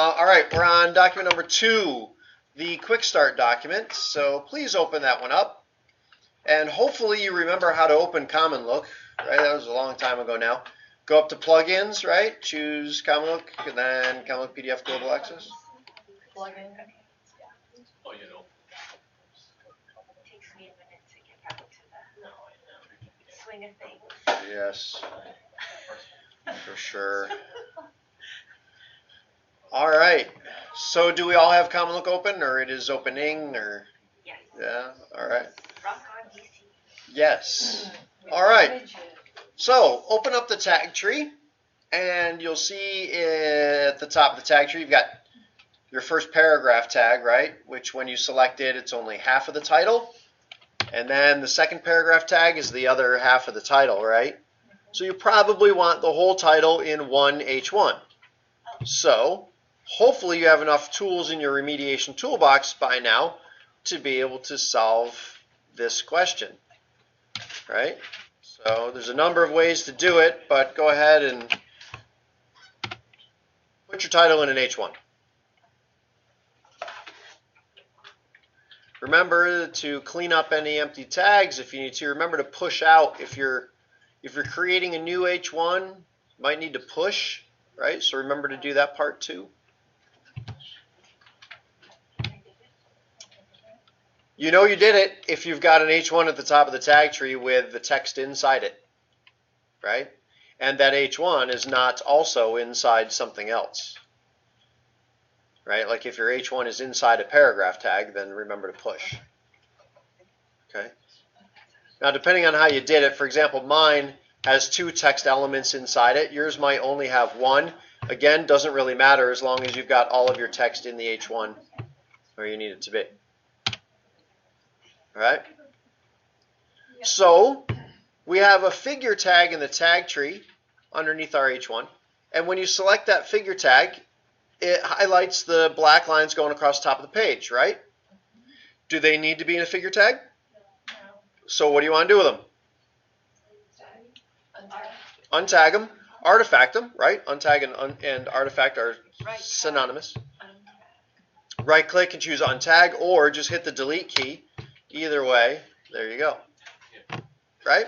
All right, we're on document number 2, the Quick Start document. So please open that one up. And hopefully you remember how to open Common Look, right? That was a long time ago now. Go up to Plugins, right? Choose Common Look, and then Common Look PDF Global Access. Plugin. Oh, you know. It takes me a minute to get back to the swing of things. Yes, for sure. All right. So do we all have Common Look open, or it is opening, or? Yes. Yeah. All right. Rock on DC. Yes. All right. So open up the tag tree, and you'll see at the top of the tag tree you've got your first paragraph tag, right? Which when you select it, it's only half of the title. And then the second paragraph tag is the other half of the title, right? So you probably want the whole title in one H1. So hopefully you have enough tools in your remediation toolbox by now to be able to solve this question, right? So there's a number of ways to do it, but go ahead and put your title in an H1. Remember to clean up any empty tags if you need to. Remember to push out if you're creating a new H1, you might need to push, right? So remember to do that part too. You know you did it if you've got an H1 at the top of the tag tree with the text inside it, right? And that H1 is not also inside something else, right? Like if your H1 is inside a paragraph tag, then remember to push, okay? Now depending on how you did it, for example, mine has 2 text elements inside it. Yours might only have 1. Again, doesn't really matter as long as you've got all of your text in the H1 where you need it to be. All right? So we have a figure tag in the tag tree underneath our H1. And when you select that figure tag, it highlights the black lines going across the top of the page, right? Do they need to be in a figure tag? So what do you want to do with them? Untag them, artifact them, right? Untag and artifact are synonymous. Right click and choose untag, or just hit the delete key. Either way, there you go. Right?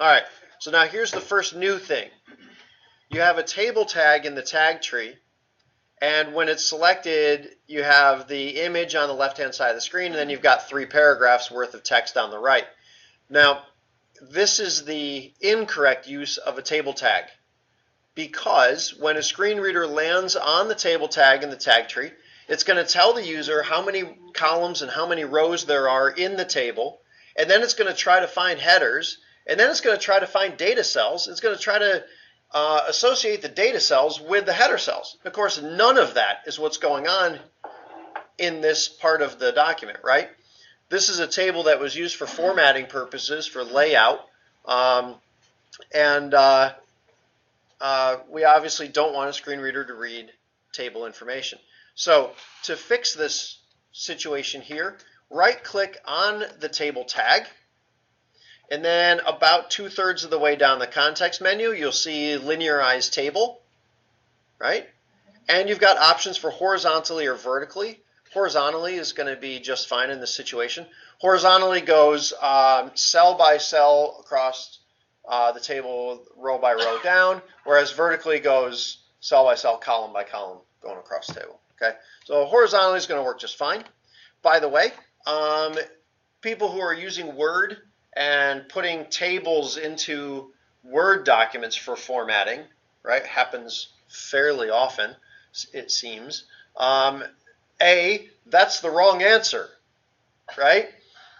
All right, so now here's the first new thing. You have a table tag in the tag tree, and when it's selected, you have the image on the left-hand side of the screen, and then you've got 3 paragraphs worth of text on the right. Now, this is the incorrect use of a table tag, because when a screen reader lands on the table tag in the tag tree, it's going to tell the user how many columns and how many rows there are in the table, and then it's going to try to find headers, and then it's going to try to find data cells. It's going to try to associate the data cells with the header cells. Of course, none of that is what's going on in this part of the document, right? This is a table that was used for formatting purposes, for layout, and we obviously don't want a screen reader to read table information. So to fix this situation here, right-click on the table tag, and then about 2/3 of the way down the context menu, you'll see linearize table, right? And you've got options for horizontally or vertically. Horizontally is going to be just fine in this situation. Horizontally goes cell by cell across the table, row by row down, whereas vertically goes cell by cell, column by column, going across the table. Okay, so horizontally is going to work just fine. By the way, people who are using Word and putting tables into Word documents for formatting, right, happens fairly often, it seems. That's the wrong answer, right?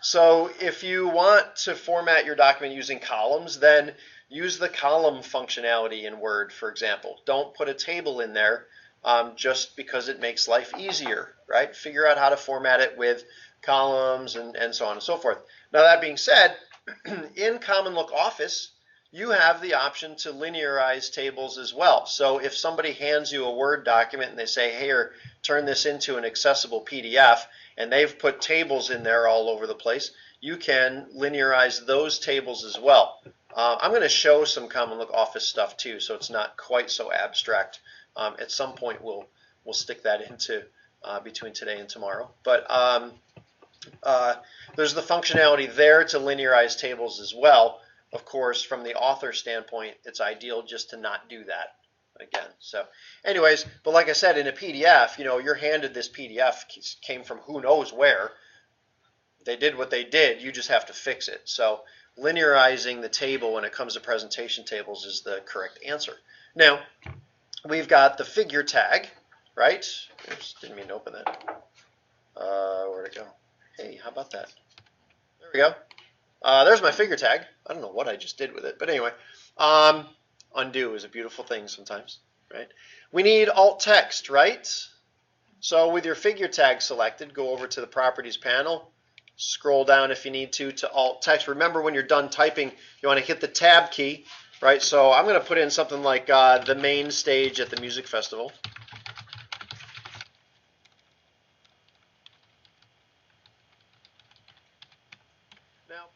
So if you want to format your document using columns, then use the column functionality in Word, for example. Don't put a table in there just because it makes life easier, right? Figure out how to format it with columns and so on and so forth. Now that being said, in Common Look Office, you have the option to linearize tables as well. So if somebody hands you a Word document and they say, hey, here, turn this into an accessible PDF, and they've put tables in there all over the place, you can linearize those tables as well. I'm going to show some Common Look Office stuff too, so it's not quite so abstract. At some point we'll we'll stick that into between today and tomorrow. But there's the functionality there to linearize tables as well. Of course, from the author standpoint, it's ideal just to not do that again. So anyways, but like I said, in a PDF, you're handed this PDF, came from who knows where. They did what they did, you just have to fix it. So linearizing the table when it comes to presentation tables is the correct answer. Now, we've got the figure tag, right? Oops, didn't mean to open that. Where'd it go? Hey, how about that? There we go. There's my figure tag. I don't know what I just did with it, but anyway. Undo is a beautiful thing sometimes, right? We need alt text, right? So with your figure tag selected, go over to the properties panel, scroll down if you need to alt text. Remember, when you're done typing, you want to hit the tab key, right? So I'm going to put in something like the main stage at the music festival. Now,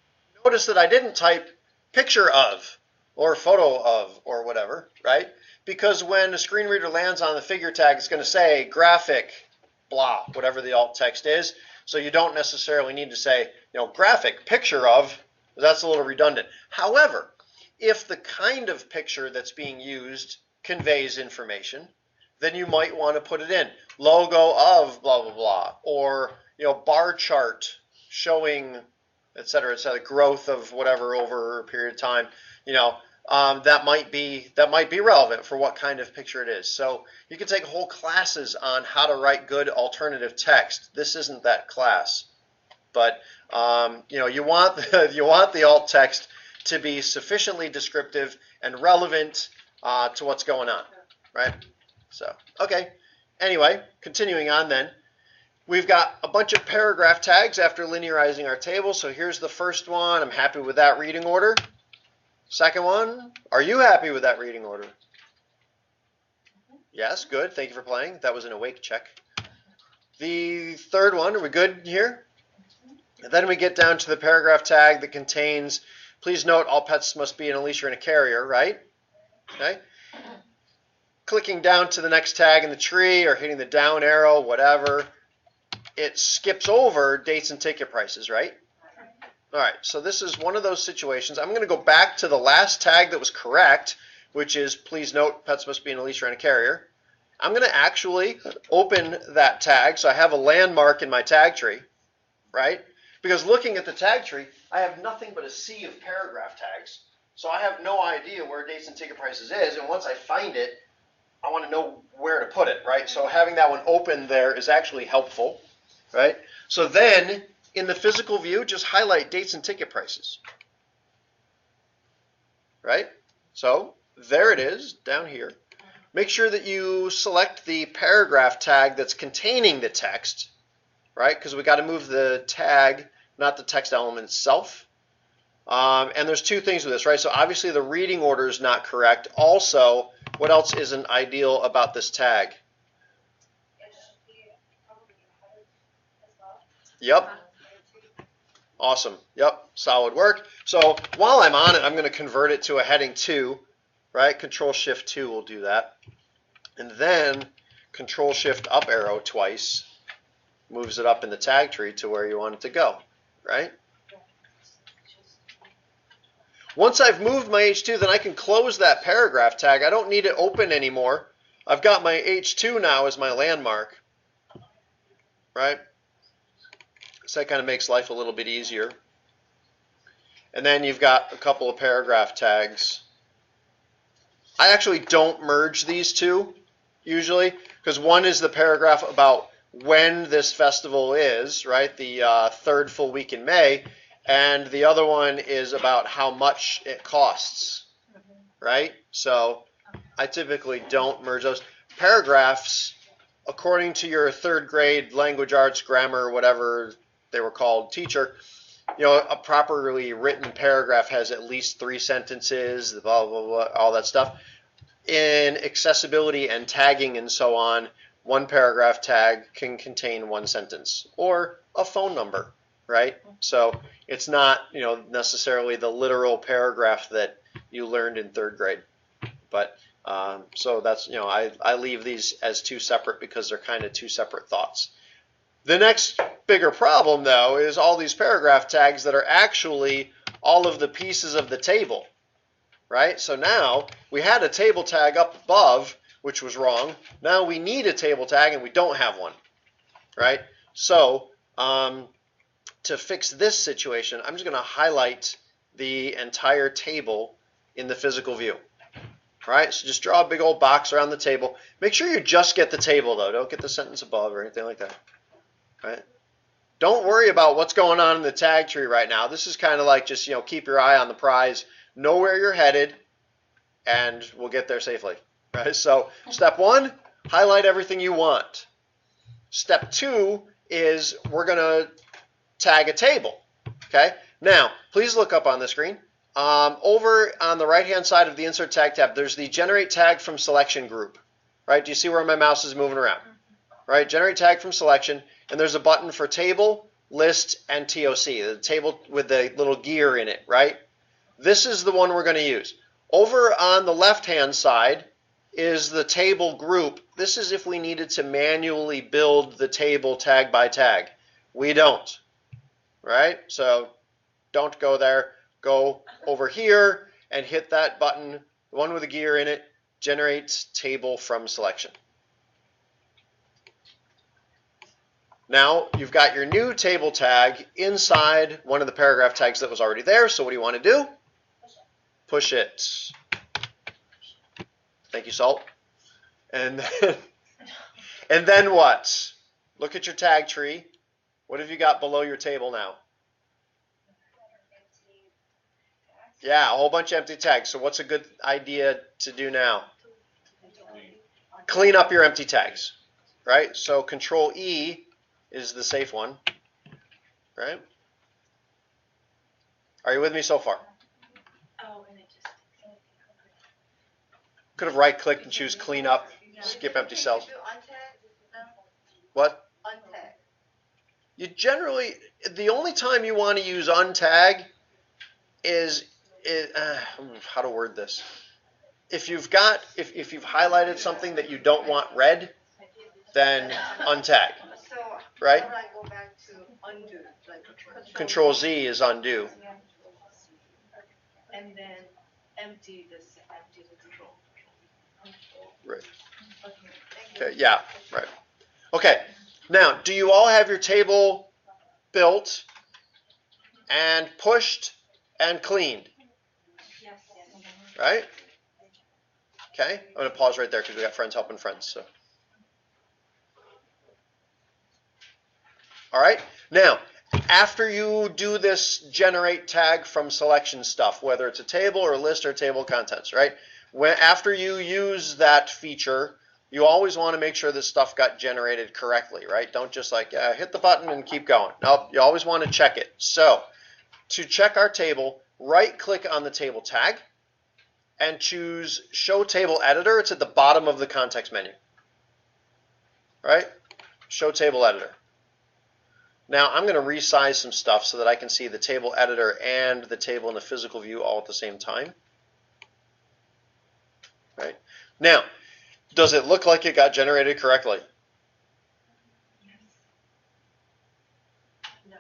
notice that I didn't type picture of or photo of or whatever, right? Because when a screen reader lands on the figure tag, it's going to say graphic, blah, whatever the alt text is. So you don't necessarily need to say, graphic, picture of, that's a little redundant. However, if the kind of picture that's being used conveys information, then you might want to put it in. Logo of blah, blah, blah, or, bar chart showing, et cetera, growth of whatever over a period of time, that might be relevant for what kind of picture it is. So you can take whole classes on how to write good alternative text. This isn't that class, but you want the alt text to be sufficiently descriptive and relevant to what's going on, right? So okay. Anyway, continuing on then. We've got a bunch of paragraph tags after linearizing our table. So here's the first one. I'm happy with that reading order. Second one, are you happy with that reading order? Yes, good. Thank you for playing. That was an awake check. The third one, are we good here? And then we get down to the paragraph tag that contains, please note all pets must be in a leash or in a carrier, right? Okay. Clicking down to the next tag in the tree or hitting the down arrow, whatever, it skips over dates and ticket prices, right? All right, so this is one of those situations. I'm going to go back to the last tag that was correct, which is please note pets must be in a leash or in a carrier. I'm going to actually open that tag so I have a landmark in my tag tree, right? Because looking at the tag tree, I have nothing but a sea of paragraph tags. So I have no idea where dates and ticket prices is, and once I find it, I want to know where to put it, right? So having that one open there is actually helpful, right? So then in the physical view, just highlight dates and ticket prices, right? So there it is down here. Make sure that you select the paragraph tag that's containing the text, right? Because we got to move the tag, not the text element itself. And there's two things with this, right? So obviously the reading order is not correct. Also, what else isn't ideal about this tag? Yep. Awesome. Yep. Solid work. So while I'm on it, I'm going to convert it to a heading 2, right? Control-Shift-2 will do that. And then Control-Shift up arrow twice moves it up in the tag tree to where you want it to go, right? Once I've moved my H2, then I can close that paragraph tag. I don't need it open anymore. I've got my H2 now as my landmark, right? So that kind of makes life a little bit easier. And then you've got a couple of paragraph tags. I actually don't merge these two usually, because one is the paragraph about when this festival is, right? The third full week in May. And the other one is about how much it costs, right? So I typically don't merge those. Paragraphs, according to your third grade language arts, grammar, whatever they were called, teacher, a properly written paragraph has at least 3 sentences, blah, blah, blah, all that stuff. In accessibility and tagging and so on, one paragraph tag can contain 1 sentence or a phone number, right? So it's not, necessarily the literal paragraph that you learned in third grade. But So that's, I leave these as two separate because they're kind of two separate thoughts. The next bigger problem, though, is all these paragraph tags that are actually all of the pieces of the table, right? So now we had a table tag up above, which was wrong. Now we need a table tag and we don't have one, right? So to fix this situation, I'm just going to highlight the entire table in the physical view. All right, so just draw a big old box around the table. Make sure you just get the table, though. Don't get the sentence above or anything like that. All right? Don't worry about what's going on in the tag tree right now. This is kind of like just, keep your eye on the prize. Know where you're headed, and we'll get there safely. Right? So step 1, highlight everything you want. Step 2 is we're going to tag a table. Okay? Now, please look up on the screen. Over on the right-hand side of the Insert Tag tab, there's the Generate Tag from Selection group. Right? Do you see where my mouse is moving around? Right? Generate Tag from Selection, and there's a button for Table, List, and TOC, the table with the little gear in it, right? This is the one we're going to use. Over on the left-hand side is the Table group. This is if we needed to manually build the table tag by tag. We don't, right? So don't go there. Go over here and hit that button, the one with the gear in it, Generate Table from Selection. Now you've got your new table tag inside one of the paragraph tags that was already there. So what do you want to do? Push it. Thank you, Salt. And then what? Look at your tag tree. What have you got below your table now? Yeah, a whole bunch of empty tags. So what's a good idea to do now? Clean up your empty tags, right? So Control E is the safe one, right? Are you with me so far? Oh, and it just. Could have right-clicked and choose Clean Up, skip empty cells. What? Untag. You generally, the only time you want to use untag is how to word this. If you've highlighted something that you don't want read, then untag, So right? how do I go back to undo? Like Control Z is undo. and then empty the control. Right. Okay. Okay, yeah, right. Okay, now, do you all have your table built and pushed and cleaned? Yes. Right? Okay, I'm going to pause right there because we got friends helping friends. So, all right. Now, after you do this generate tag from selection stuff, whether it's a table or a list or table of contents, right? After you use that feature, you always want to make sure this stuff got generated correctly, right? Don't just like hit the button and keep going. Nope, you always want to check it. So, to check our table, right-click on the table tag and choose Show Table Editor. It's at the bottom of the context menu. Right? Show Table Editor. Now I'm going to resize some stuff so that I can see the table editor and the table in the physical view all at the same time. Right? Now, does it look like it got generated correctly? No.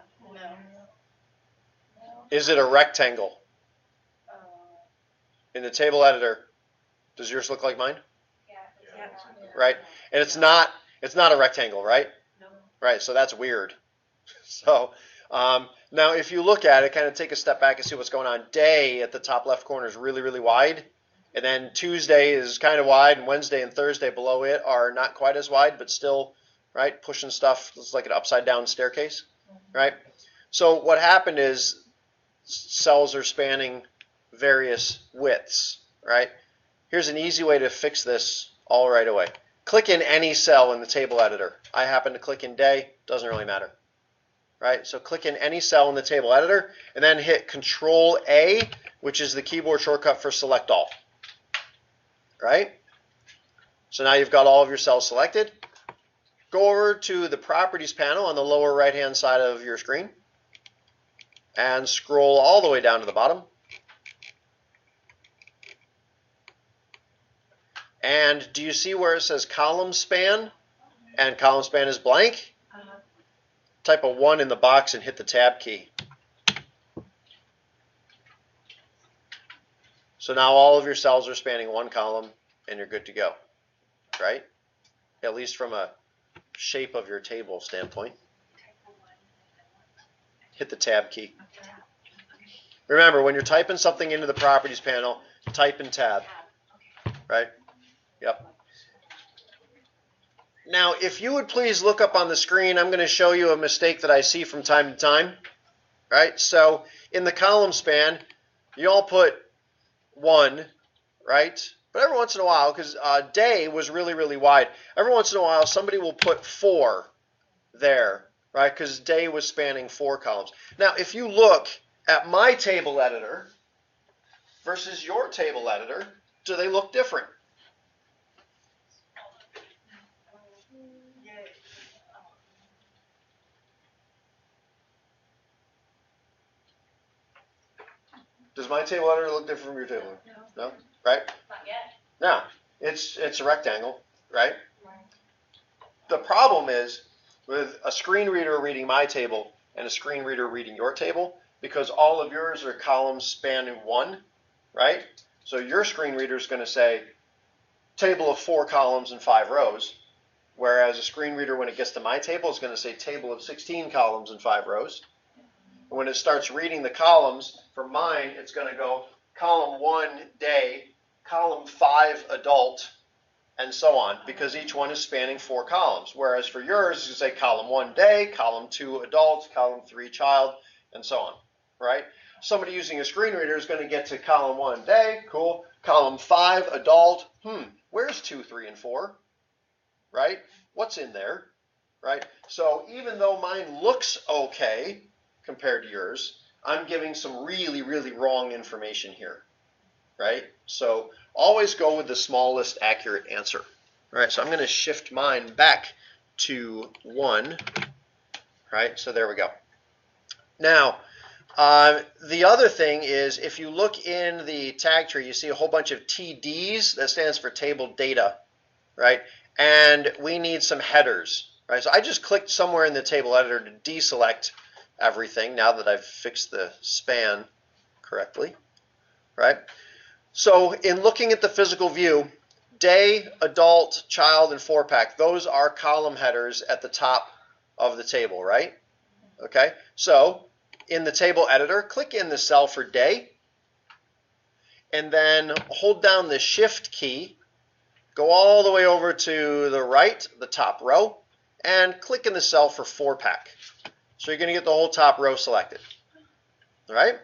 Is it a rectangle? In the table editor, does yours look like mine? Yeah. Right? And it's not a rectangle, right? No. Right, so that's weird. So now if you look at it, kind of take a step back and see what's going on. Day at the top left corner is really, really wide. And then Tuesday is kind of wide, and Wednesday and Thursday below it are not quite as wide, but still, right, pushing stuff. It's like an upside down staircase, right? So what happened is cells are spanning various widths, right? Here's an easy way to fix this all right away. Click in any cell in the table editor. I happen to click in day, doesn't really matter. Right? So click in any cell in the table editor and then hit Control A, which is the keyboard shortcut for select all. Right? So now you've got all of your cells selected. Go over to the properties panel on the lower right hand side of your screen and scroll all the way down to the bottom. And do you see where it says column span and column span is blank? Type a 1 in the box and hit the tab key. So now all of your cells are spanning one column and you're good to go, right? At least from a shape of your table standpoint. Hit the tab key. Remember, when you're typing something into the properties panel, type in tab, right? Yep. Now, if you would please look up on the screen, I'm going to show you a mistake that I see from time to time, right? So in the column span, you all put 1, right? But every once in a while, because day was really, really wide, every once in a while somebody will put 4 there, right? Because day was spanning 4 columns. Now, if you look at my table editor versus your table editor, do they look different? Does my table editor look different from your table editor? No? Right? Not yet. No. It's a rectangle, right? The problem is with a screen reader reading my table and a screen reader reading your table, because all of yours are columns spanning 1, right? So your screen reader is going to say table of 4 columns and 5 rows, whereas a screen reader, when it gets to my table, is going to say table of 16 columns and 5 rows. And when it starts reading the columns, for mine, it's going to go column 1, day, column 5, adult, and so on, because each one is spanning 4 columns. Whereas for yours, you say column 1, day, column 2, adult, column 3, child, and so on, right? Somebody using a screen reader is going to get to column 1, day, cool, column 5, adult, where's 2, 3, and 4, right? What's in there, right? So even though mine looks okay compared to yours, I'm giving some really, really wrong information here, right? So always go with the smallest accurate answer. All right, so I'm going to shift mine back to 1, right? So there we go. Now, the other thing is, if you look in the tag tree, you see a whole bunch of TDs. That stands for table data, right? And we need some headers, right? So I just clicked somewhere in the table editor to deselect everything now that I've fixed the span correctly, right? So in looking at the physical view, day, adult, child, and 4-pack, those are column headers at the top of the table, right? Okay, so in the table editor, click in the cell for day, and then hold down the shift key, go all the way over to the right, the top row, and click in the cell for 4-pack. So you're going to get the whole top row selected. All right?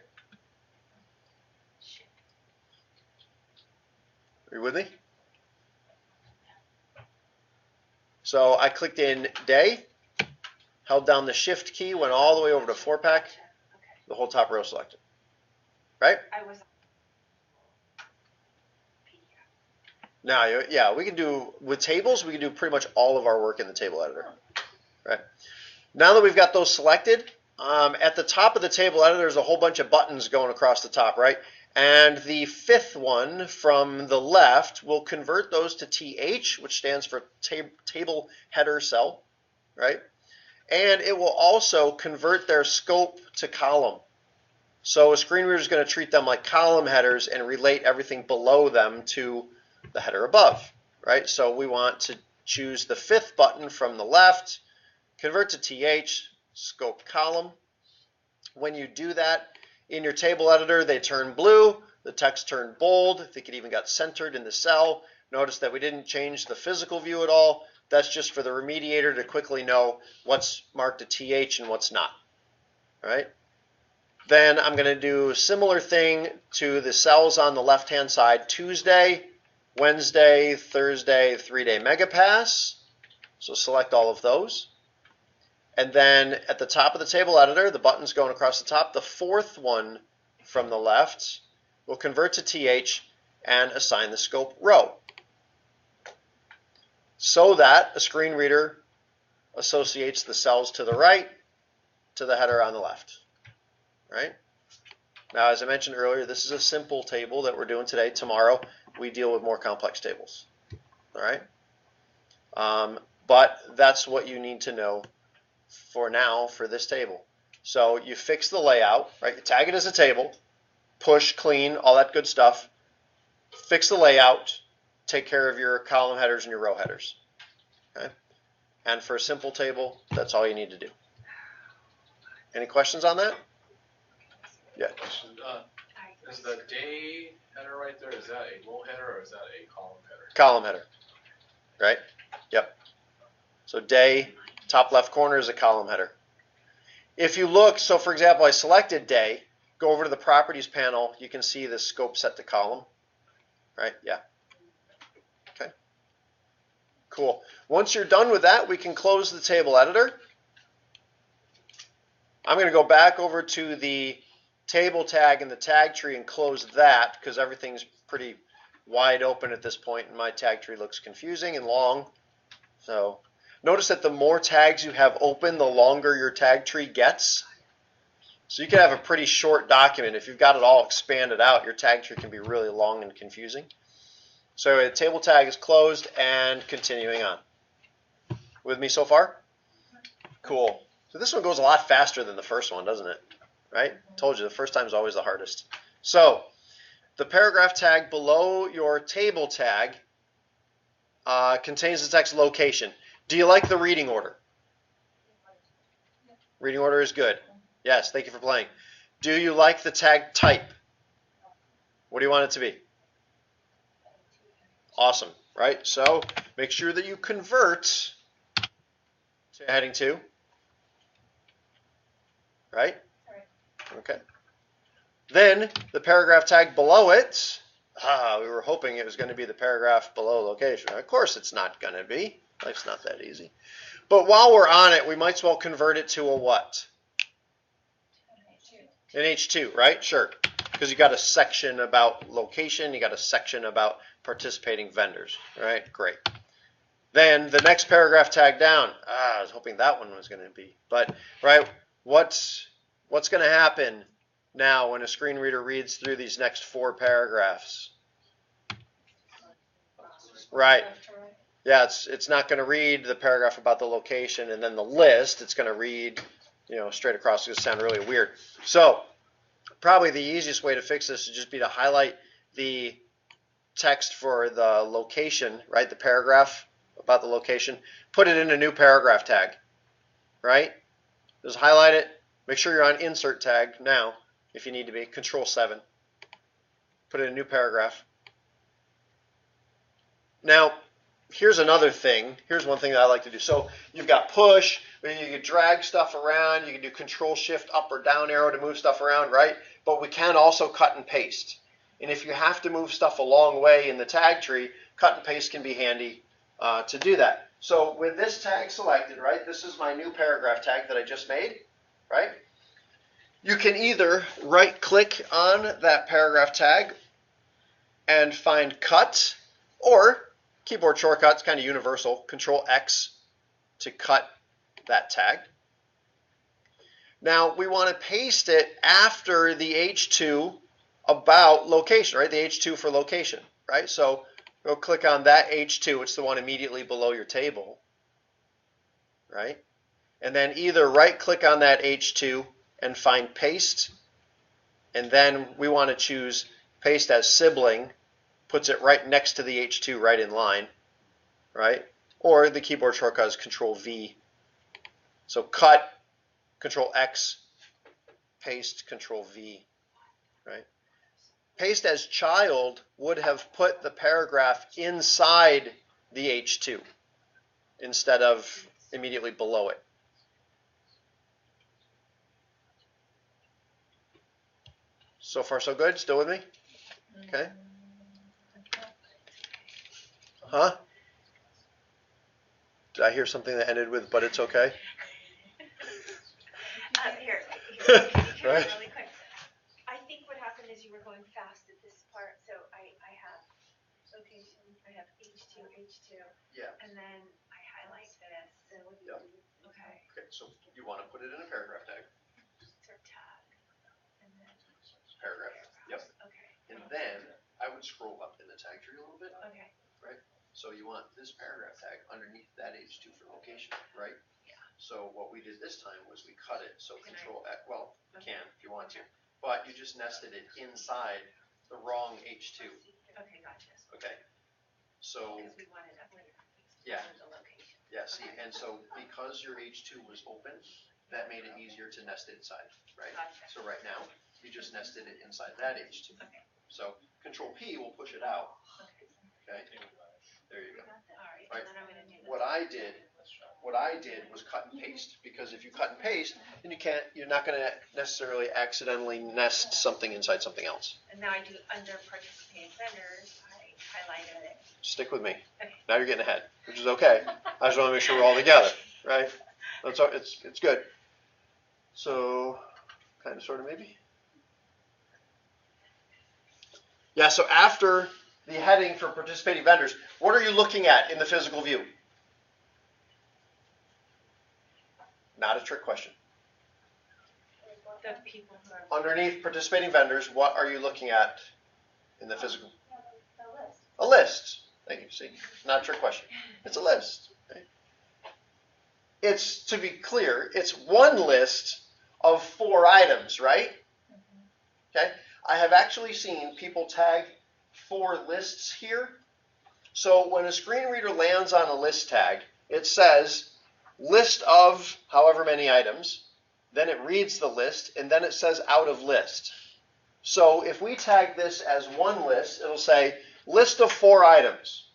Are you with me? So I clicked in day, held down the shift key, went all the way over to 4-pack, the whole top row selected. Right? I was. Now, yeah, we can do, with tables, we can do pretty much all of our work in the table editor. Right? Now that we've got those selected, at the top of the table editor, there's a whole bunch of buttons going across the top, right? And the 5th one from the left will convert those to TH, which stands for table header cell, right? And it will also convert their scope to column. So a screen reader is going to treat them like column headers and relate everything below them to the header above, right? So we want to choose the 5th button from the left, convert to TH, scope column. When you do that, in your table editor, they turn blue, the text turned bold, I think it even got centered in the cell. Notice that we didn't change the physical view at all. That's just for the remediator to quickly know what's marked a TH and what's not. All right? Then I'm going to do a similar thing to the cells on the left-hand side, Tuesday, Wednesday, Thursday, 3-day megapass. So select all of those. And then at the top of the table editor, the buttons going across the top, the 4th one from the left will convert to TH and assign the scope row, so that a screen reader associates the cells to the right to the header on the left. Right? Now, as I mentioned earlier, this is a simple table that we're doing today. Tomorrow, we deal with more complex tables. All right. But that's what you need to know for now for this table. So you fix the layout, right? You tag it as a table, push, clean, all that good stuff. Fix the layout, take care of your column headers and your row headers. Okay? And for a simple table, that's all you need to do. Any questions on that? Yeah. Question, is the day header right there, is that a row header or is that a column header? Column header, right? Yep. So day, top left corner is a column header. If you look, so for example, I selected day, go over to the properties panel, you can see the scope set to column, right? Yeah. Okay. Cool. Once you're done with that, we can close the table editor. I'm going to go back over to the table tag and the tag tree and close that because everything's pretty wide open at this point and my tag tree looks confusing and long. So notice that the more tags you have open, the longer your tag tree gets. So you can have a pretty short document. If you've got it all expanded out, your tag tree can be really long and confusing. So the table tag is closed and continuing on. With me so far? Cool. So this one goes a lot faster than the first one, doesn't it? Right? Told you, the first time is always the hardest. So the paragraph tag below your table tag contains the text location. Do you like the reading order? Reading order is good. Yes, thank you for playing. Do you like the tag type? What do you want it to be? Awesome, right? So make sure that you convert to heading 2. Right? Okay. Then the paragraph tag below it, we were hoping it was going to be the paragraph below location. Of course it's not going to be. Life's not that easy. But while we're on it, we might as well convert it to a what? An H2, right? Sure. Because you got a section about location, you got a section about participating vendors, right? Great. Then the next paragraph tag down, I was hoping that one was going to be, but right, what's going to happen now when a screen reader reads through these next 4 paragraphs? Right. Yeah, it's not going to read the paragraph about the location and then the list. It's going to read, straight across. It's going to sound really weird. So probably the easiest way to fix this would just be to highlight the text for the location, right? The paragraph about the location. Put it in a new paragraph tag, right? Just highlight it. Make sure you're on insert tag now if you need to be. Control 7. Put it in a new paragraph. Now, here's another thing. Here's one thing that I like to do. So you've got push, you can drag stuff around. You can do Control Shift up or down arrow to move stuff around, right? But we can also cut and paste. And if you have to move stuff a long way in the tag tree, cut and paste can be handy to do that. So with this tag selected, right, this is my new paragraph tag that I just made, right? You can either right-click on that paragraph tag and find cut, or keyboard shortcuts, kind of universal, Control X to cut that tag. Now we want to paste it after the H2 about location, right? The H2 for location, right? So go click on that H2. It's the one immediately below your table, right? And then either right-click on that H2 and find paste, and then we want to choose paste as sibling, puts it right next to the H2, right in line, right? Or the keyboard shortcut is Control V. So cut, Control X, paste, Control V, right? Paste as child would have put the paragraph inside the H2 instead of immediately below it. So far so good? Still with me? Okay. Huh? Did I hear something that ended with, but it's okay? Here, Right. really quick. I think what happened is you were going fast at this part, so I have location, I have H2, Yeah. and then I highlight this. So what do you Yep. do? Okay. Okay, so you want to put it in a paragraph tag. So tag, and then Paragraph. Yep. okay. And then I would scroll up in the tag tree a little bit. Okay. So So you want this paragraph tag underneath that H2 for location, right? Yeah. So what we did this time was we cut it, so Can I- control X, well, you Okay. can if you want to, but you just nested it inside the wrong H2, Okay, gotcha. okay? So, Because we wanted up later. Yeah. The location. yeah, see, and so because your H2 was open, that made it easier to nest it inside, right? Gotcha. So right now, you just nested it inside that H2. Okay. So control P will push it out, Okay. okay? There you go. All right, Right. and then I'm gonna do this. What I did was cut and paste, because if you cut and paste, then you're not gonna necessarily accidentally nest something inside something else. And now I do under participating vendors, I highlighted it. Stick with me. Okay. Now you're getting ahead, which is okay. I just wanna make sure we're all together, right? It's good. So, kind of, sort of, maybe? Yeah, so after the heading for participating vendors, what are you looking at in the physical view? Not a trick question. The people who are. Underneath participating vendors, what are you looking at in the physical? The list. A list. Thank you. See, not a trick question. It's a list. Okay. It's, to be clear, it's one list of 4 items, right? Okay. I have actually seen people tag 4 lists here. So when a screen reader lands on a list tag, it says list of however many items, then it reads the list, and then it says out of list. So if we tag this as one list, it'll say list of 4 items.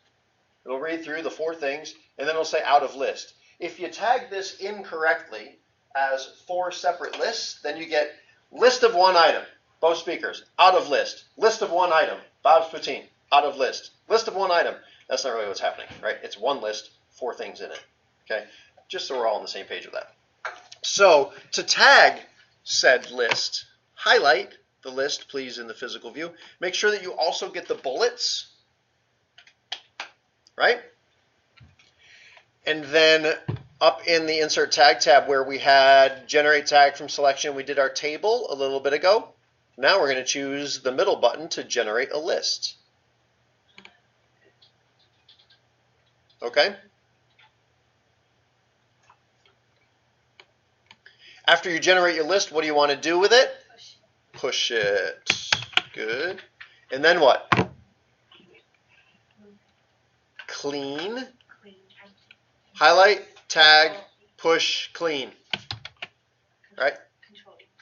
It'll read through the 4 things, and then it'll say out of list. If you tag this incorrectly as 4 separate lists, then you get list of 1 item, both speakers, out of list. List of 1 item, Bob's Poutine, out of list. List of 1 item. That's not really what's happening, right? It's one list, 4 things in it, okay? Just so we're all on the same page with that. So to tag said list, highlight the list, please, in the physical view. Make sure that you also get the bullets, right? And then up in the insert tag tab where we had generate tag from selection, we did our table a little bit ago. Now we're going to choose the middle button to generate a list. Okay? After you generate your list, what do you want to do with it? Push it. Good. And then what? Clean. Highlight, tag, push, clean. Right?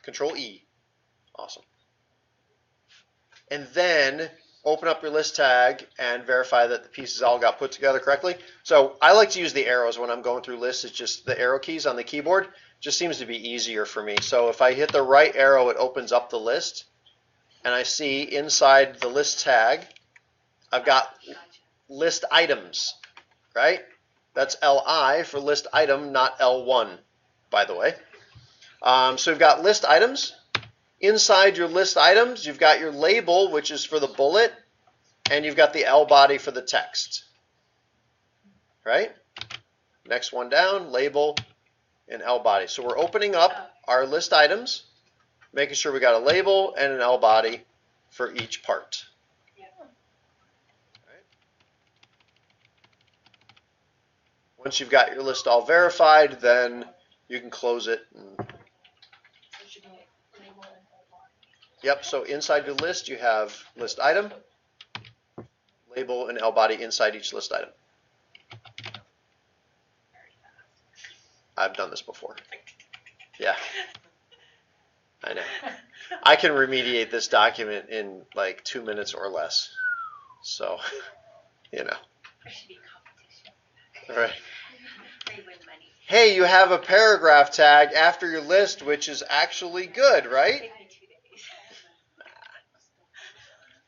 Control E. Awesome. And then open up your list tag and verify that the pieces all got put together correctly. So I like to use the arrows when I'm going through lists. It's just the arrow keys on the keyboard. Just seems to be easier for me. So if I hit the right arrow, it opens up the list. And I see inside the list tag, I've got list items, right? That's LI for list item, not L1, by the way. So we've got list items. Inside your list items, you've got your label, which is for the bullet, and you've got the L body for the text. Right? Next one down, label and L body. So we're opening up our list items, making sure we got a label and an L body for each part. Right? Once you've got your list all verified, then you can close it. Yep, so inside your list you have list item, label, and L body inside each list item. I've done this before. Yeah. I know. I can remediate this document in like 2 minutes or less. So, you know. There should be a competition. All right. They win money. Hey, you have a paragraph tag after your list, which is actually good, right? Take me 2 days.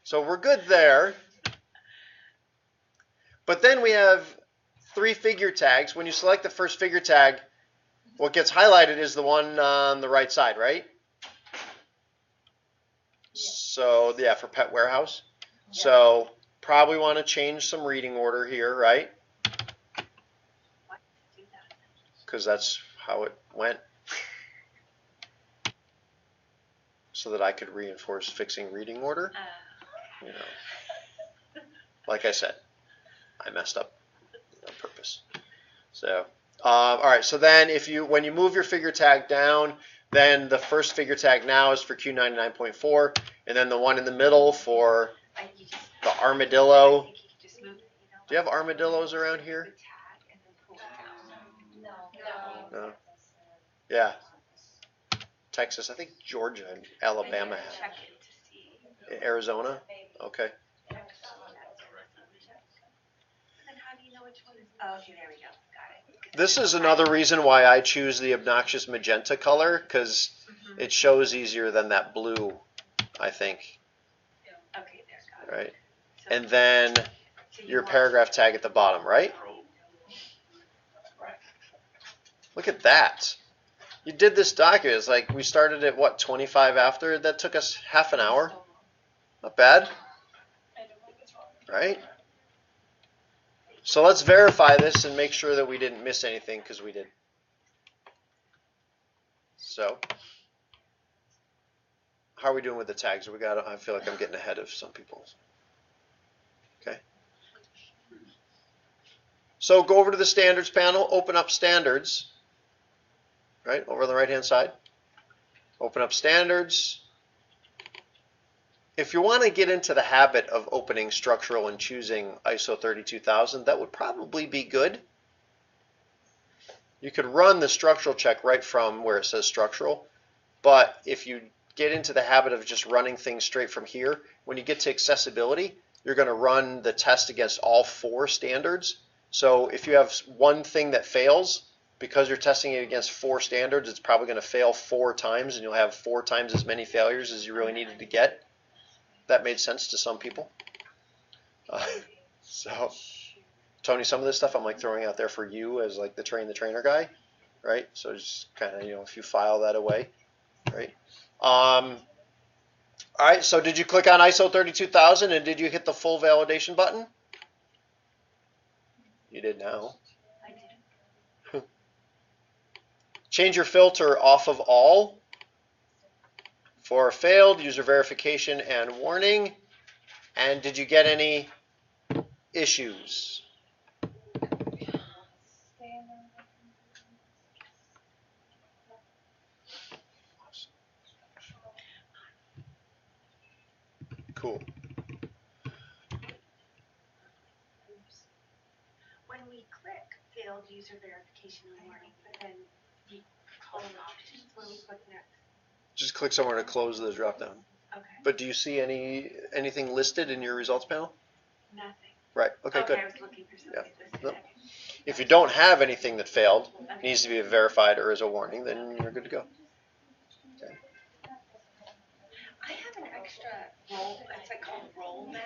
So we're good there. But then we have 3 figure tags. When you select the first figure tag, what gets highlighted is the one on the right side, right? So, yeah, for Pet Warehouse. Yeah. So, probably want to change some reading order here, right? Because that's how it went. So that I could reinforce fixing reading order. You know, like I said, I messed up on purpose. So, all right. So then, when you move your figure tag down, then the first figure tag now is for Q99.4, and then the one in the middle for You just, the I armadillo. think you could just move, Do you have armadillos around here? the tag and then pull it down. No. Yeah. Texas, I think Georgia and Alabama have. Check it to see. Arizona? Okay. And then how do you know which one is? Oh, okay, there we go. Got it. This is another reason why I choose the obnoxious magenta color, because it shows easier than that blue, I think. Okay, there, got it. Right? So- And then so you your want- paragraph tag at the bottom, right? Look at that. You did this document. It's like we started at what, 25 after? That took us half an hour. Not bad. Right? So let's verify this and make sure that we didn't miss anything, because we did. So, how are we doing with the tags? I feel like I'm getting ahead of some people. Okay. So go over to the standards panel, open up standards. Right, over on the right-hand side. Open up standards. If you want to get into the habit of opening structural and choosing ISO 32000, that would probably be good. You could run the structural check right from where it says structural, but if you get into the habit of just running things straight from here, when you get to accessibility, you're going to run the test against all 4 standards. So if you have one thing that fails, because you're testing it against 4 standards, it's probably going to fail 4 times, and you'll have 4 times as many failures as you really needed to get. That made sense to some people. So, Tony, some of this stuff I'm like throwing out there for you as like the train the trainer guy, right? So just kind of, if you file that away, right? All right, so did you click on ISO 32000 and did you hit the full validation button? You did now. I did. Change your filter off of all for failed user verification and warning. And did you get any issues? Cool. When we click failed user verification and warning, but then the column options when we click next. Just click somewhere to close the drop down. Okay. But do you see anything listed in your results panel? Nothing. Right. Okay, good. I was looking for something listed. Nope. If you don't have anything that failed, needs to be verified or is a warning, then you're good to go. Okay. I have an extra roll, it's like called roll map.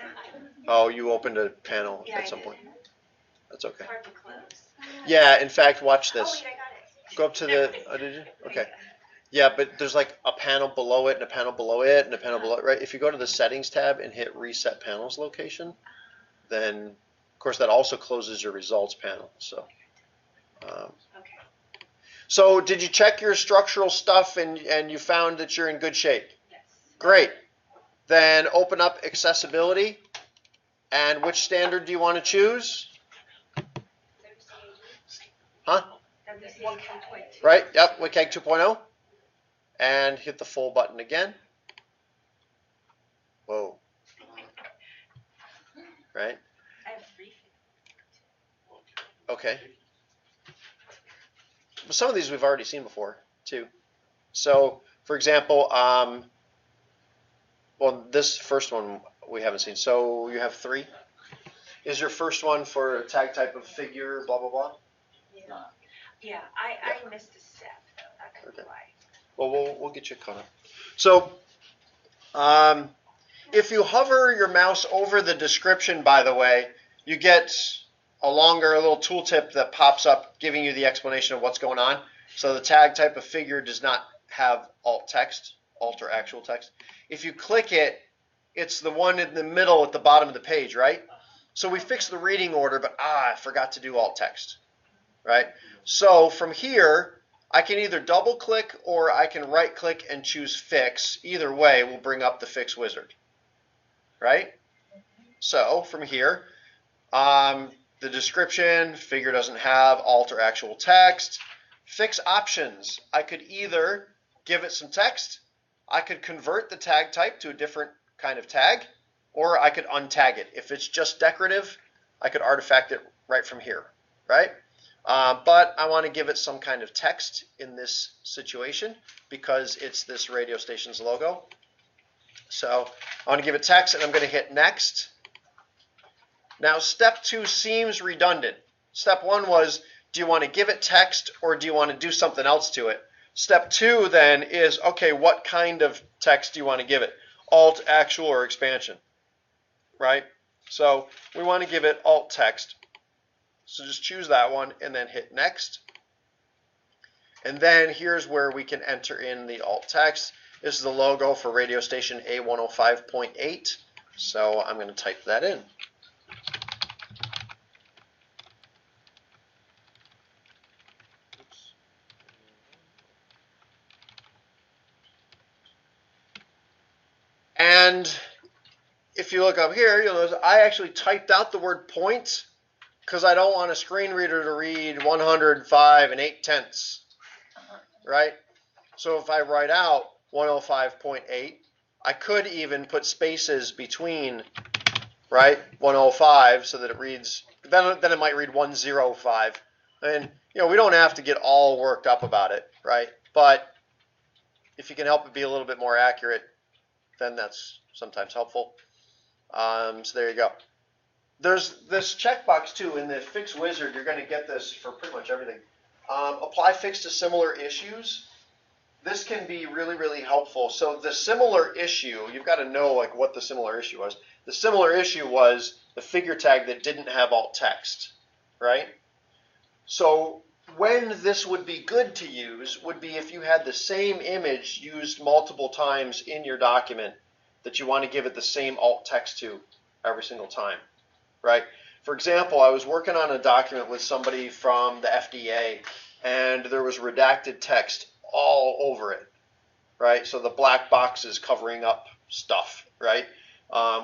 Oh, you opened a panel Yeah, at some I point. did. That's okay. Hard to close. Yeah, in fact, watch Oh, this. wait, I got it. Go up to the, oh, did you? Okay. Yeah, but there's like a panel below it and a panel below it and a panel below it, right? If you go to the settings tab and hit reset panels location, then of course that also closes your results panel. So, Okay. so did you check your structural stuff and you found that you're in good shape? Yes. Great. Then open up accessibility. And which standard do you want to choose? Huh? WCAG 1.2. Right, yep, WCAG 2.0. And hit the full button again. Whoa. Right? I have 3. Okay. But some of these we've already seen before, too. So, for example, well, this first one we haven't seen. So you have 3. Is your first one for tag type of figure, blah, blah, blah? Yeah, I missed a step though. That could be Okay. why. Well, we'll get you caught up. So, if you hover your mouse over the description, by the way, you get a little tooltip that pops up giving you the explanation of what's going on. So the tag type of figure does not have alt text, alt or actual text. If you click it, it's the one in the middle at the bottom of the page, right? So we fixed the reading order, but I forgot to do alt text, right? So from here, I can either double click or I can right click and choose fix. Either way will bring up the fix wizard, right? So from here, The description, figure doesn't have alt or actual text. Fix options. I could either give it some text, I could convert the tag type to a different kind of tag, or I could untag it. If it's just decorative, I could artifact it right from here, right? But I want to give it some kind of text in this situation because it's this radio station's logo. So I want to give it text, and I'm going to hit next. Now step 2 seems redundant. Step 1 was, do you want to give it text or do you want to do something else to it? Step 2 then is, okay, what kind of text do you want to give it? Alt, actual, or expansion, right? So we want to give it alt text. So just choose that one and then hit next. And then here's where we can enter in the alt text. This is the logo for radio station A105.8. So I'm going to type that in. And if you look up here, you'll notice I actually typed out the word point because I don't want a screen reader to read 105 and 8/10, right? So if I write out 105.8, I could even put spaces between, right, 105 so that it reads, then it might read 105. And, we don't have to get all worked up about it, right? But if you can help it be a little bit more accurate, then that's sometimes helpful. So there you go. There's this checkbox too in the Fix Wizard. You're going to get this for pretty much everything. Apply fix to similar issues. This can be really, really helpful. So the similar issue, you've got to know like what the similar issue was. The similar issue was the figure tag that didn't have alt text, right? So when this would be good to use would be if you had the same image used multiple times in your document that you want to give it the same alt text to every single time, right? For example, I was working on a document with somebody from the FDA and there was redacted text all over it, right? So the black box is covering up stuff, right?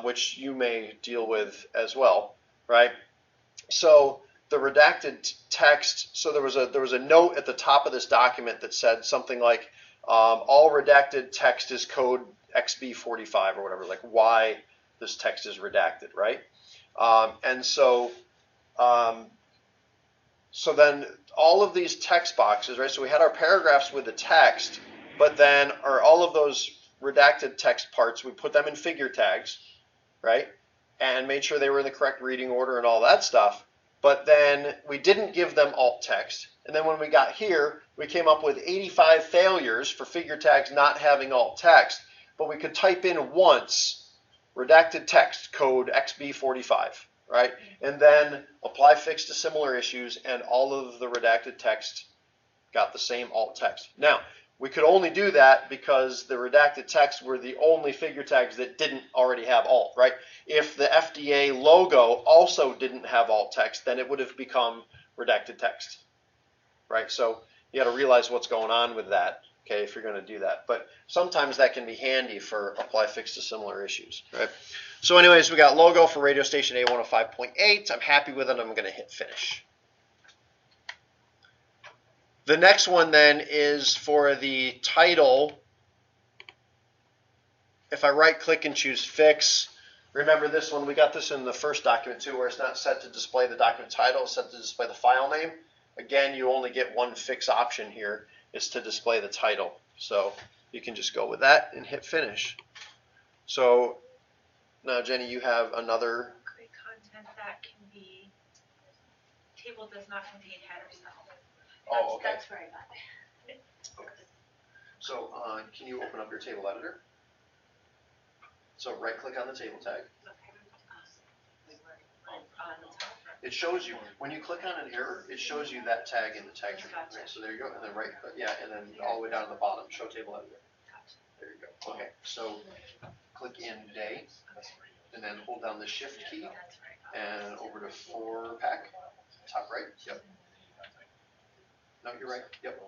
Which you may deal with as well, right? So the redacted text, so there was a note at the top of this document that said something like, all redacted text is code XB45 or whatever, like why this text is redacted, right? And so then all of these text boxes, right? So we had our paragraphs with the text, but then all of those redacted text parts, we put them in figure tags, right? And made sure they were in the correct reading order and all that stuff. But then we didn't give them alt text. And then when we got here, we came up with 85 failures for figure tags not having alt text. But we could type in once redacted text code XB45, right? And then apply fix to similar issues, and all of the redacted text got the same alt text. Now, we could only do that because the redacted text were the only figure tags that didn't already have alt, right? If the FDA logo also didn't have alt text, then it would have become redacted text, right? So you got to realize what's going on with that, okay, if you're going to do that. But sometimes that can be handy for apply fix to similar issues, right? So anyways, we got logo for radio station A105.8. I'm happy with it. I'm going to hit finish. The next one then is for the title. If I right click and choose fix, remember this one, we got this in the first document too, where it's not set to display the document title, it's set to display the file name. Again, you only get one fix option here, is to display the title. So you can just go with that and hit finish. So now Jenny, you have another. Create content that can be, table does not contain headers now. Oh, okay. That's where I got it. Okay. So can you open up your table editor? So right click on the table tag. It shows you, when you click on an error, it shows you that tag in the tag tree. Right, so there you go, and then right, yeah, and then all the way down to the bottom, show table editor. There you go. Okay, so click in day, and then hold down the shift key, and over to 4-pack, top right, yep. No, you're right, yep.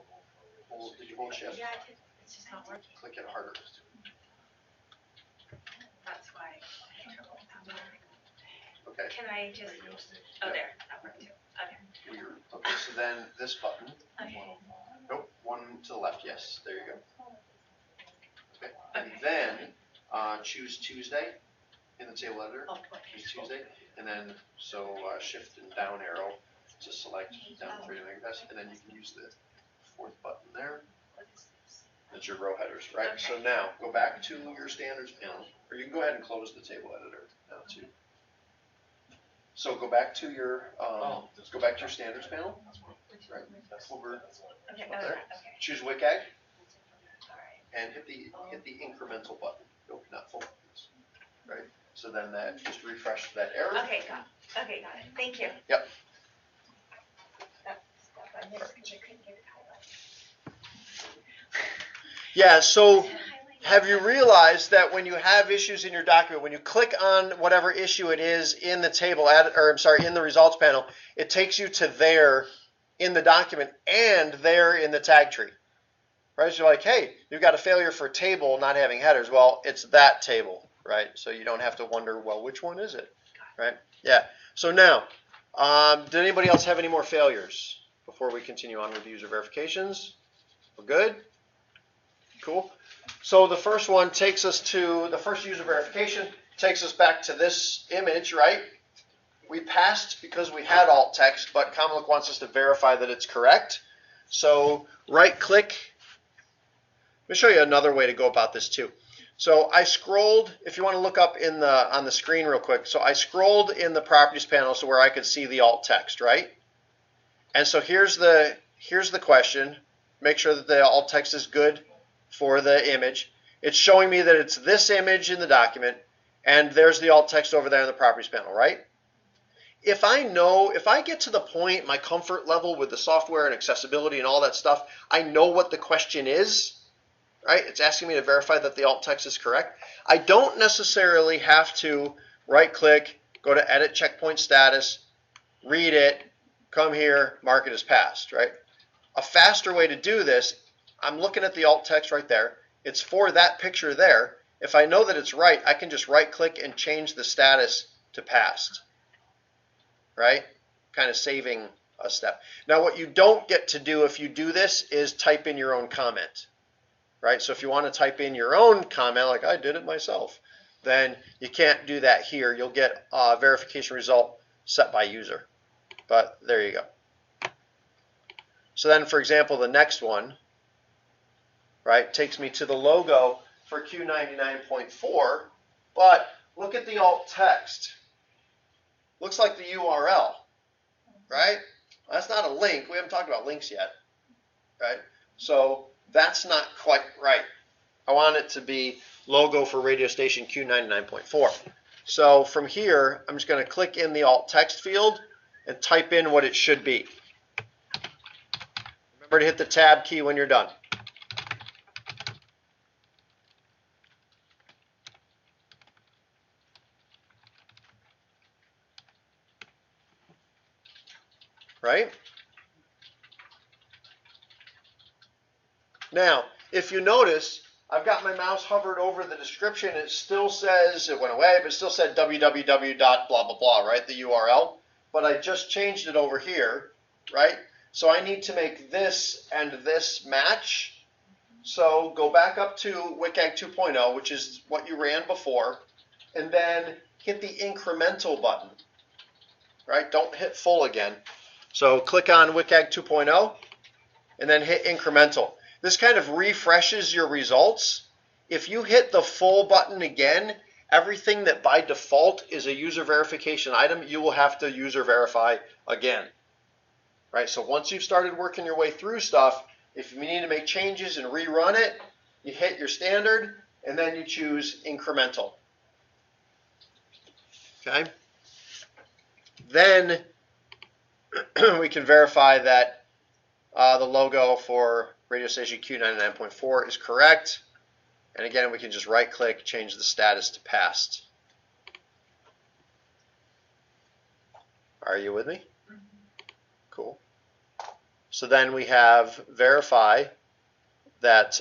Did you hold shift? Yeah, I did. It's just not working. Click it harder. That's why I had trouble with that. Okay. Can I just, Radio station. oh, there, that worked too. Okay. Weird. Okay, so then this button. Okay. Nope, one to the left, yes, there you go. Okay, and then choose Tuesday in the table editor. Oh, Choose Tuesday, and then shift and down arrow to select down 3 to make this, and then you can use the fourth button there. That's your row headers, right? Okay. So now go back to your standards panel, or you can go ahead and close the table editor now too. So go back to your standards panel, right? Over Okay, up oh, there. okay. Choose WCAG Alright. and hit the incremental button. Nope, not full buttons, right? So then that just refresh that error. Okay, got it. Thank you. Yep. That's stuff I missed because I couldn't get it highlighted. Yeah. So have you realized that when you have issues in your document, when you click on whatever issue it is in the table, in the results panel, it takes you to there in the document and there in the tag tree, right? So you're like, hey, you've got a failure for table not having headers. Well, it's that table, right? So you don't have to wonder, well, which one is it, right? Yeah. So now, did anybody else have any more failures before we continue on with user verifications? We're good? Cool. So the first one takes us to, the first user verification takes us back to this image, right? We passed because we had alt text, but Common wants us to verify that it's correct. So right click. Let me show you another way to go about this too. So I scrolled, if you want to look up on the screen real quick. So I scrolled in the properties panel so where I could see the alt text, right? And so here's the question. Make sure that the alt text is good for the image. It's showing me that it's this image in the document, and there's the alt text over there in the properties panel, right? If I get to the point, my comfort level with the software and accessibility and all that stuff, I know what the question is, right? It's asking me to verify that the alt text is correct. I don't necessarily have to right click, go to edit checkpoint status, read it, come here, mark it as passed, right? A faster way to do this, I'm looking at the alt text right there. It's for that picture there. If I know that it's right, I can just right click and change the status to passed, right? Kind of saving a step. Now what you don't get to do if you do this is type in your own comment, right? So if you want to type in your own comment, like I did it myself, then you can't do that here. You'll get a verification result set by user. But there you go. So then, for example, the next one, right, takes me to the logo for Q99.4, but look at the alt text. Looks like the URL, right? That's not a link. We haven't talked about links yet, right? So that's not quite right. I want it to be logo for radio station Q99.4. So from here, I'm just going to click in the alt text field and type in what it should be. Remember to hit the tab key when you're done. Right? Now, if you notice, I've got my mouse hovered over the description. It still says, it went away, but it still said www. Blah, blah, blah, right? The URL. But I just changed it over here, right? So I need to make this and this match. So go back up to WCAG 2.0, which is what you ran before, and then hit the incremental button, right? Don't hit full again. So click on WCAG 2.0 and then hit incremental. This kind of refreshes your results. If you hit the full button again, everything that by default is a user verification item, you will have to user verify again. Right? So once you've started working your way through stuff, if you need to make changes and rerun it, you hit your standard and then you choose incremental. Okay? Then we can verify that the logo for radio station Q99.4 is correct. And again, we can just right click, change the status to passed. Are you with me? Cool. So then we have verify that,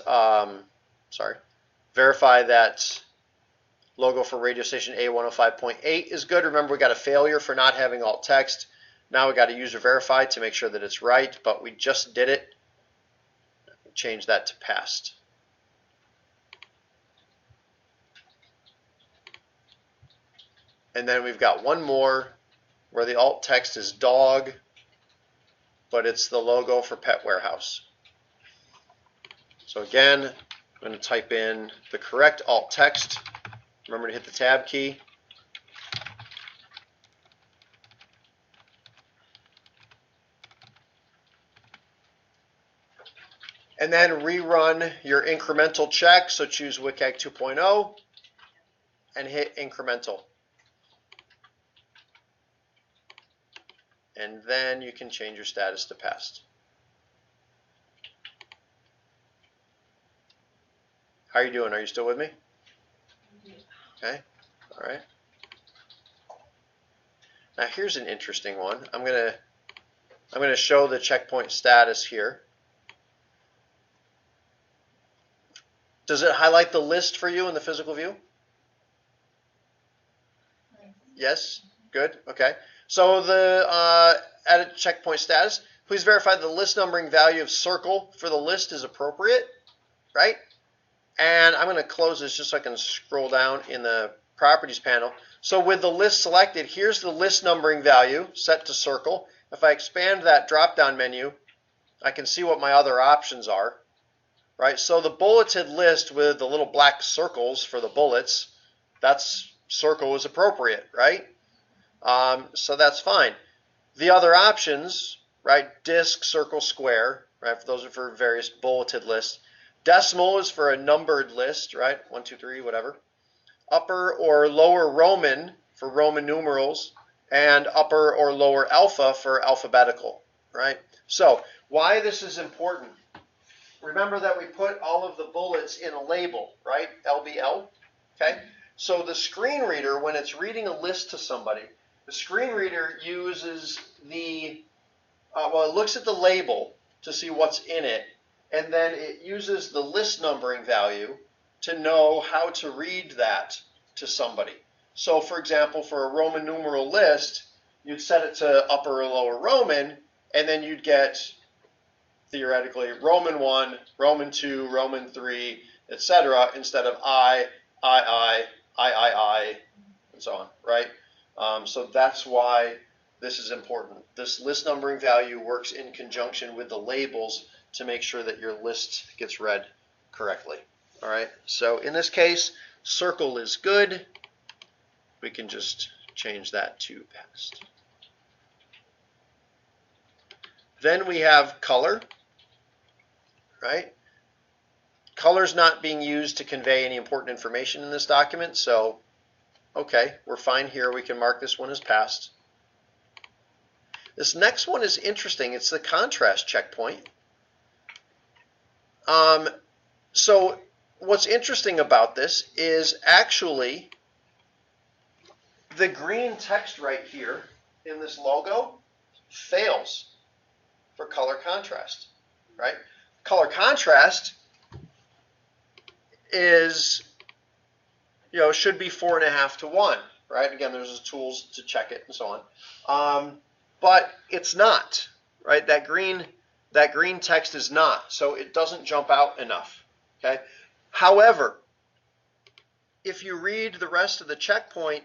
verify that Logo for radio station A105.8 is good. Remember, we got a failure for not having alt text. Now we got to user verify to make sure that it's right, but we just did it. Change that to past. And then we've got one more where the alt text is dog, but it's the logo for Pet Warehouse. So again, I'm going to type in the correct alt text. Remember to hit the tab key. And then rerun your incremental check. So choose WCAG 2.0 and hit incremental. And then you can change your status to past. How are you doing? Are you still with me? Okay. All right. Now here's an interesting one. I'm gonna show the checkpoint status here. Does it highlight the list for you in the physical view? Yes? Good. Okay. So the edit checkpoint status, please verify the list numbering value of circle for the list is appropriate, right? And I'm going to close this just so I can scroll down in the properties panel. So with the list selected, here's the list numbering value set to circle. If I expand that drop-down menu, I can see what my other options are. Right, so the bulleted list with the little black circles for the bullets, that's circle is appropriate, right? So that's fine. The other options, right, disc, circle, square, right, those are for various bulleted lists. Decimal is for a numbered list, right, 1, 2, 3, whatever. Upper or lower Roman for Roman numerals, and upper or lower alpha for alphabetical, right? So why this is important. Remember that we put all of the bullets in a label, right? LBL, okay? So the screen reader, when it's reading a list to somebody, the screen reader uses the, well, it looks at the label to see what's in it, and then it uses the list numbering value to know how to read that to somebody. So for example, for a Roman numeral list, you'd set it to upper or lower Roman, and then you'd get theoretically Roman 1, Roman 2, Roman 3, etc., instead of I, and so on, right? So that's why this is important. This list numbering value works in conjunction with the labels to make sure that your list gets read correctly. All right, so in this case, circle is good. We can just change that to past. Then we have color. Right? Color's not being used to convey any important information in this document, so okay, we're fine here. We can mark this one as passed. This next one is interesting. It's the contrast checkpoint. So what's interesting about this is actually the green text right here in this logo fails for color contrast, right? Color contrast is, should be 4.5 to 1, right? Again, there's tools to check it and so on. But it's not, right? That green text is not, so it doesn't jump out enough, okay? However, if you read the rest of the checkpoint,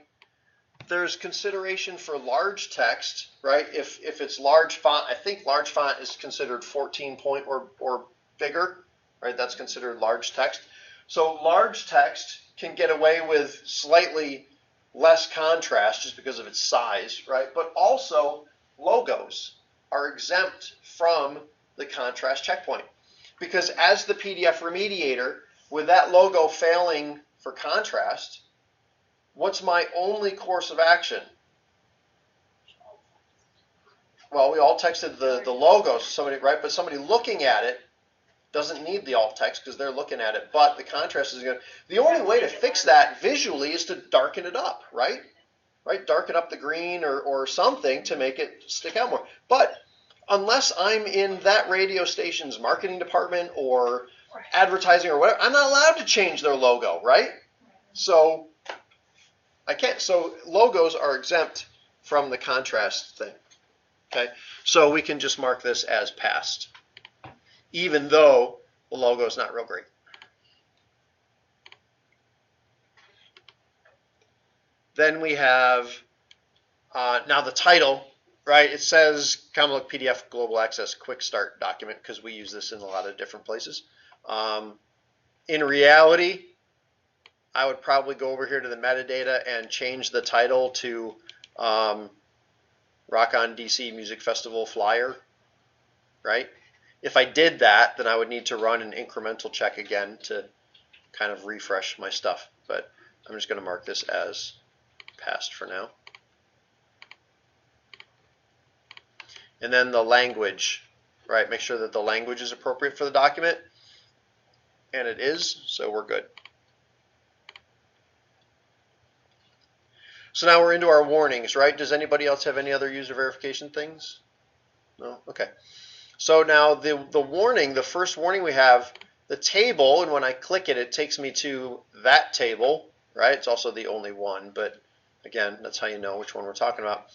there's consideration for large text, right? If it's large font, I think large font is considered 14 point or bigger, right? That's considered large text. So large text can get away with slightly less contrast just because of its size, right? But also logos are exempt from the contrast checkpoint because as the PDF remediator, with that logo failing for contrast, what's my only course of action? Well, we alt texted the logo, somebody, right? But somebody looking at it doesn't need the alt text because they're looking at it. But the contrast is going to. The only way to fix that visually is to darken it up, right? Right? Darken up the green or something to make it stick out more. But unless I'm in that radio station's marketing department or advertising or whatever, I'm not allowed to change their logo, right? So I can't. So logos are exempt from the contrast thing. Okay, so we can just mark this as passed, even though the logo is not real great. Then we have now the title, right? It says Common Look PDF Global Access Quick Start document because we use this in a lot of different places. In reality, I would probably go over here to the metadata and change the title to Rock On DC Music Festival Flyer, right? If I did that, then I would need to run an incremental check again to kind of refresh my stuff. But I'm just going to mark this as passed for now. And then the language, right? Make sure that the language is appropriate for the document. And it is, so we're good. So now we're into our warnings, right? Does anybody else have any other user verification things? No? Okay. So now the warning, the first warning we have, the table, and when I click it, it takes me to that table, right? It's also the only one, but again, that's how you know which one we're talking about.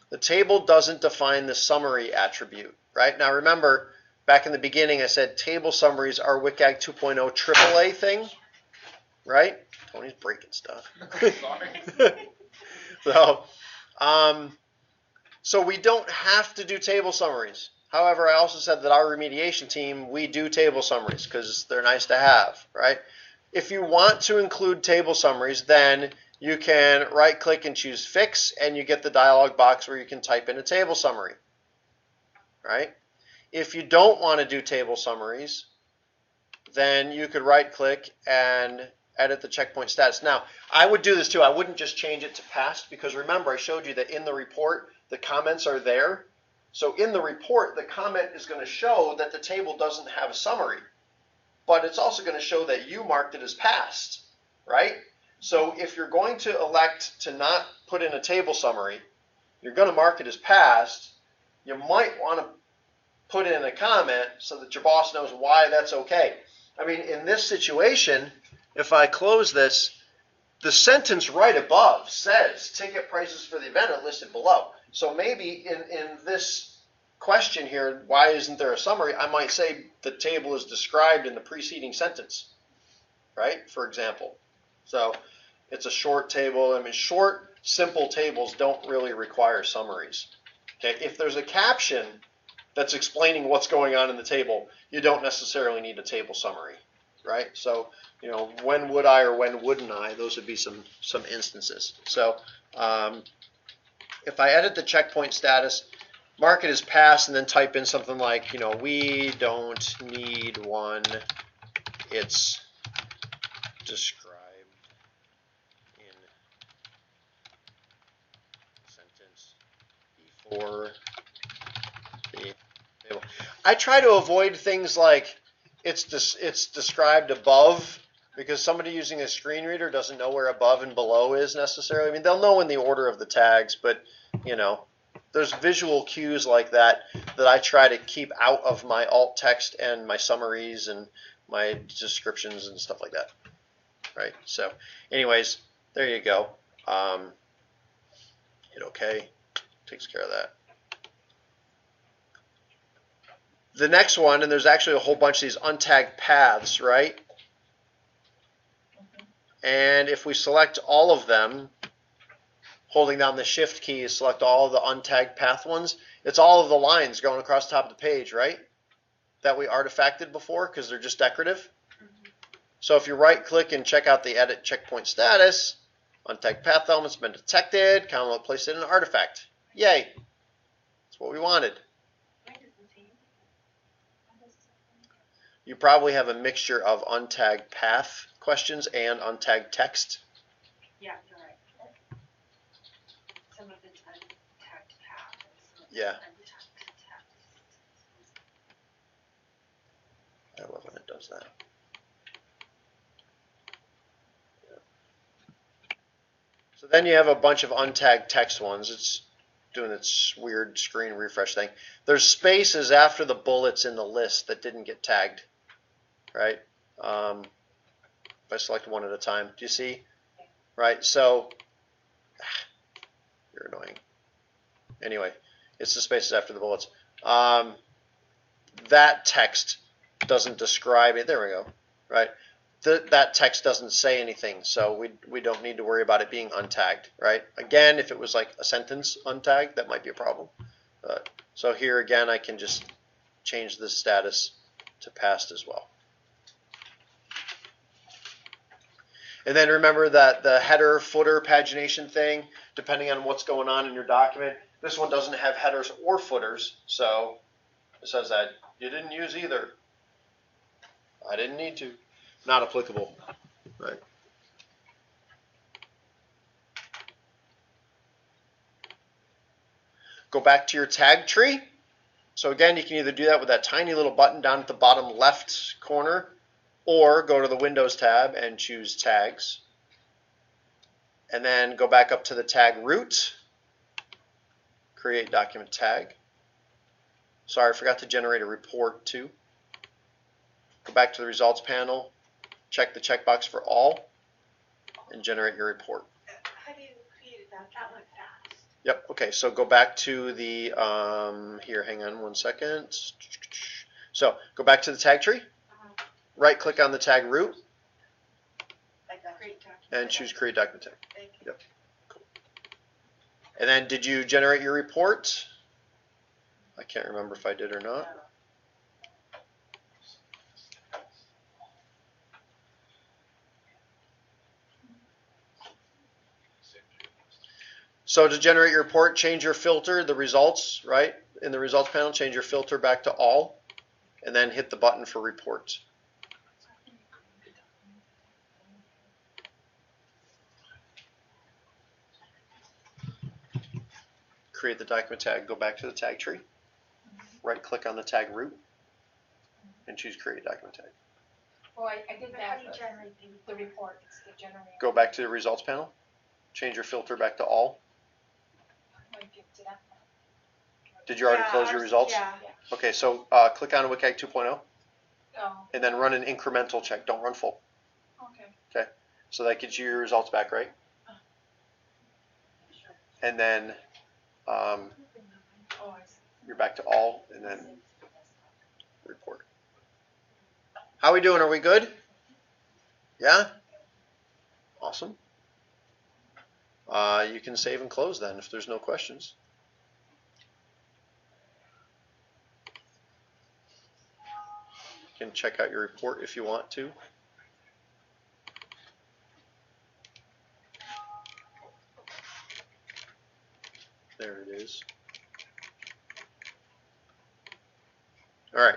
The table doesn't define the summary attribute, right? Now remember, back in the beginning, I said table summaries are WCAG 2.0 AAA thing, right? Tony's breaking stuff. Sorry. So we don't have to do table summaries. However, I also said that our remediation team, we do table summaries because they're nice to have, right? If you want to include table summaries, then you can right-click and choose Fix, and you get the dialog box where you can type in a table summary, right? If you don't want to do table summaries, then you could right-click and edit the checkpoint status. Now, I would do this too. I wouldn't just change it to passed because remember I showed you that in the report the comments are there. So in the report the comment is going to show that the table doesn't have a summary, but it's also going to show that you marked it as passed, right? So if you're going to elect to not put in a table summary, you're going to mark it as passed, you might want to put in a comment so that your boss knows why that's okay. I mean, in this situation, if I close this, the sentence right above says ticket prices for the event are listed below. So maybe in this question here, why isn't there a summary, I might say the table is described in the preceding sentence, right? For example. So it's a short table. I mean, short, simple tables don't really require summaries. Okay? If there's a caption that's explaining what's going on in the table, you don't necessarily need a table summary, right? So, you know, when would I or when wouldn't I? Those would be some instances. So if I edit the checkpoint status, mark it as passed, and then type in something like, you know, we don't need one. It's described in sentence before the table. I try to avoid things like it's described above, because somebody using a screen reader doesn't know where above and below is necessarily. I mean, they'll know in the order of the tags, but, you know, there's visual cues like that that I try to keep out of my alt text and my summaries and my descriptions and stuff like that, right? So anyways, there you go. Hit OK, takes care of that. The next one, and there's actually a whole bunch of these untagged paths, right? And if we select all of them, holding down the shift key, select all of the untagged path ones, it's all of the lines going across the top of the page, right? That we artifacted before because they're just decorative. So if you right click and check out the edit checkpoint status, untagged path element's been detected, Common Look placed it in an artifact. Yay. That's what we wanted. You probably have a mixture of untagged path questions and untagged text. Yeah, you're right. Some of it's untagged path. Yeah. I love when it does that. Yeah. So then you have a bunch of untagged text ones. It's doing its weird screen refresh thing. There's spaces after the bullets in the list that didn't get tagged, right? If I select one at a time, do you see? Right, so You're annoying. Anyway, it's the spaces after the bullets. That text doesn't describe it. There we go. Right. That text doesn't say anything, so we don't need to worry about it being untagged. Right. Again, if it was like a sentence untagged, that might be a problem. So here again, I can just change the status to passed as well. And then remember that the header, footer, pagination thing, depending on what's going on in your document, this one doesn't have headers or footers, so it says that you didn't use either. I didn't need to. Not applicable, right? Go back to your tag tree. So again, you can either do that with that tiny little button down at the bottom left corner, or go to the Windows tab and choose Tags. And then go back up to the tag root, create document tag. Sorry, I forgot to generate a report too. Go back to the results panel, check the checkbox for all, and generate your report. How do you create that? That went fast. Yep, okay, so go back to the, here, hang on one second. So go back to the tag tree, right click on the tag root, Create document. and choose create document tag. Thank you. Yep, cool. And then did you generate your report? I can't remember if I did or not. So to generate your report, change your filter, the results, right? In the results panel, change your filter back to all, and then hit the button for reports. Create the document tag, go back to the tag tree, right click on the tag root, and choose create document tag. Oh, I did But how that, do you but generate the report, it's the generator. Go back to the results panel, change your filter back to all. When you get to that part. Did you already Yeah, close your ours- results? Yeah. Okay, so click on WCAG 2.0 Oh, and then run an incremental check, don't run full. okay. So that gets you your results back, right? And then Oh, I see. you're back to all, and then report. How we doing? Are we good? Yeah? Awesome. You can save and close then if there's no questions. You can check out your report if you want to. There it is. All right.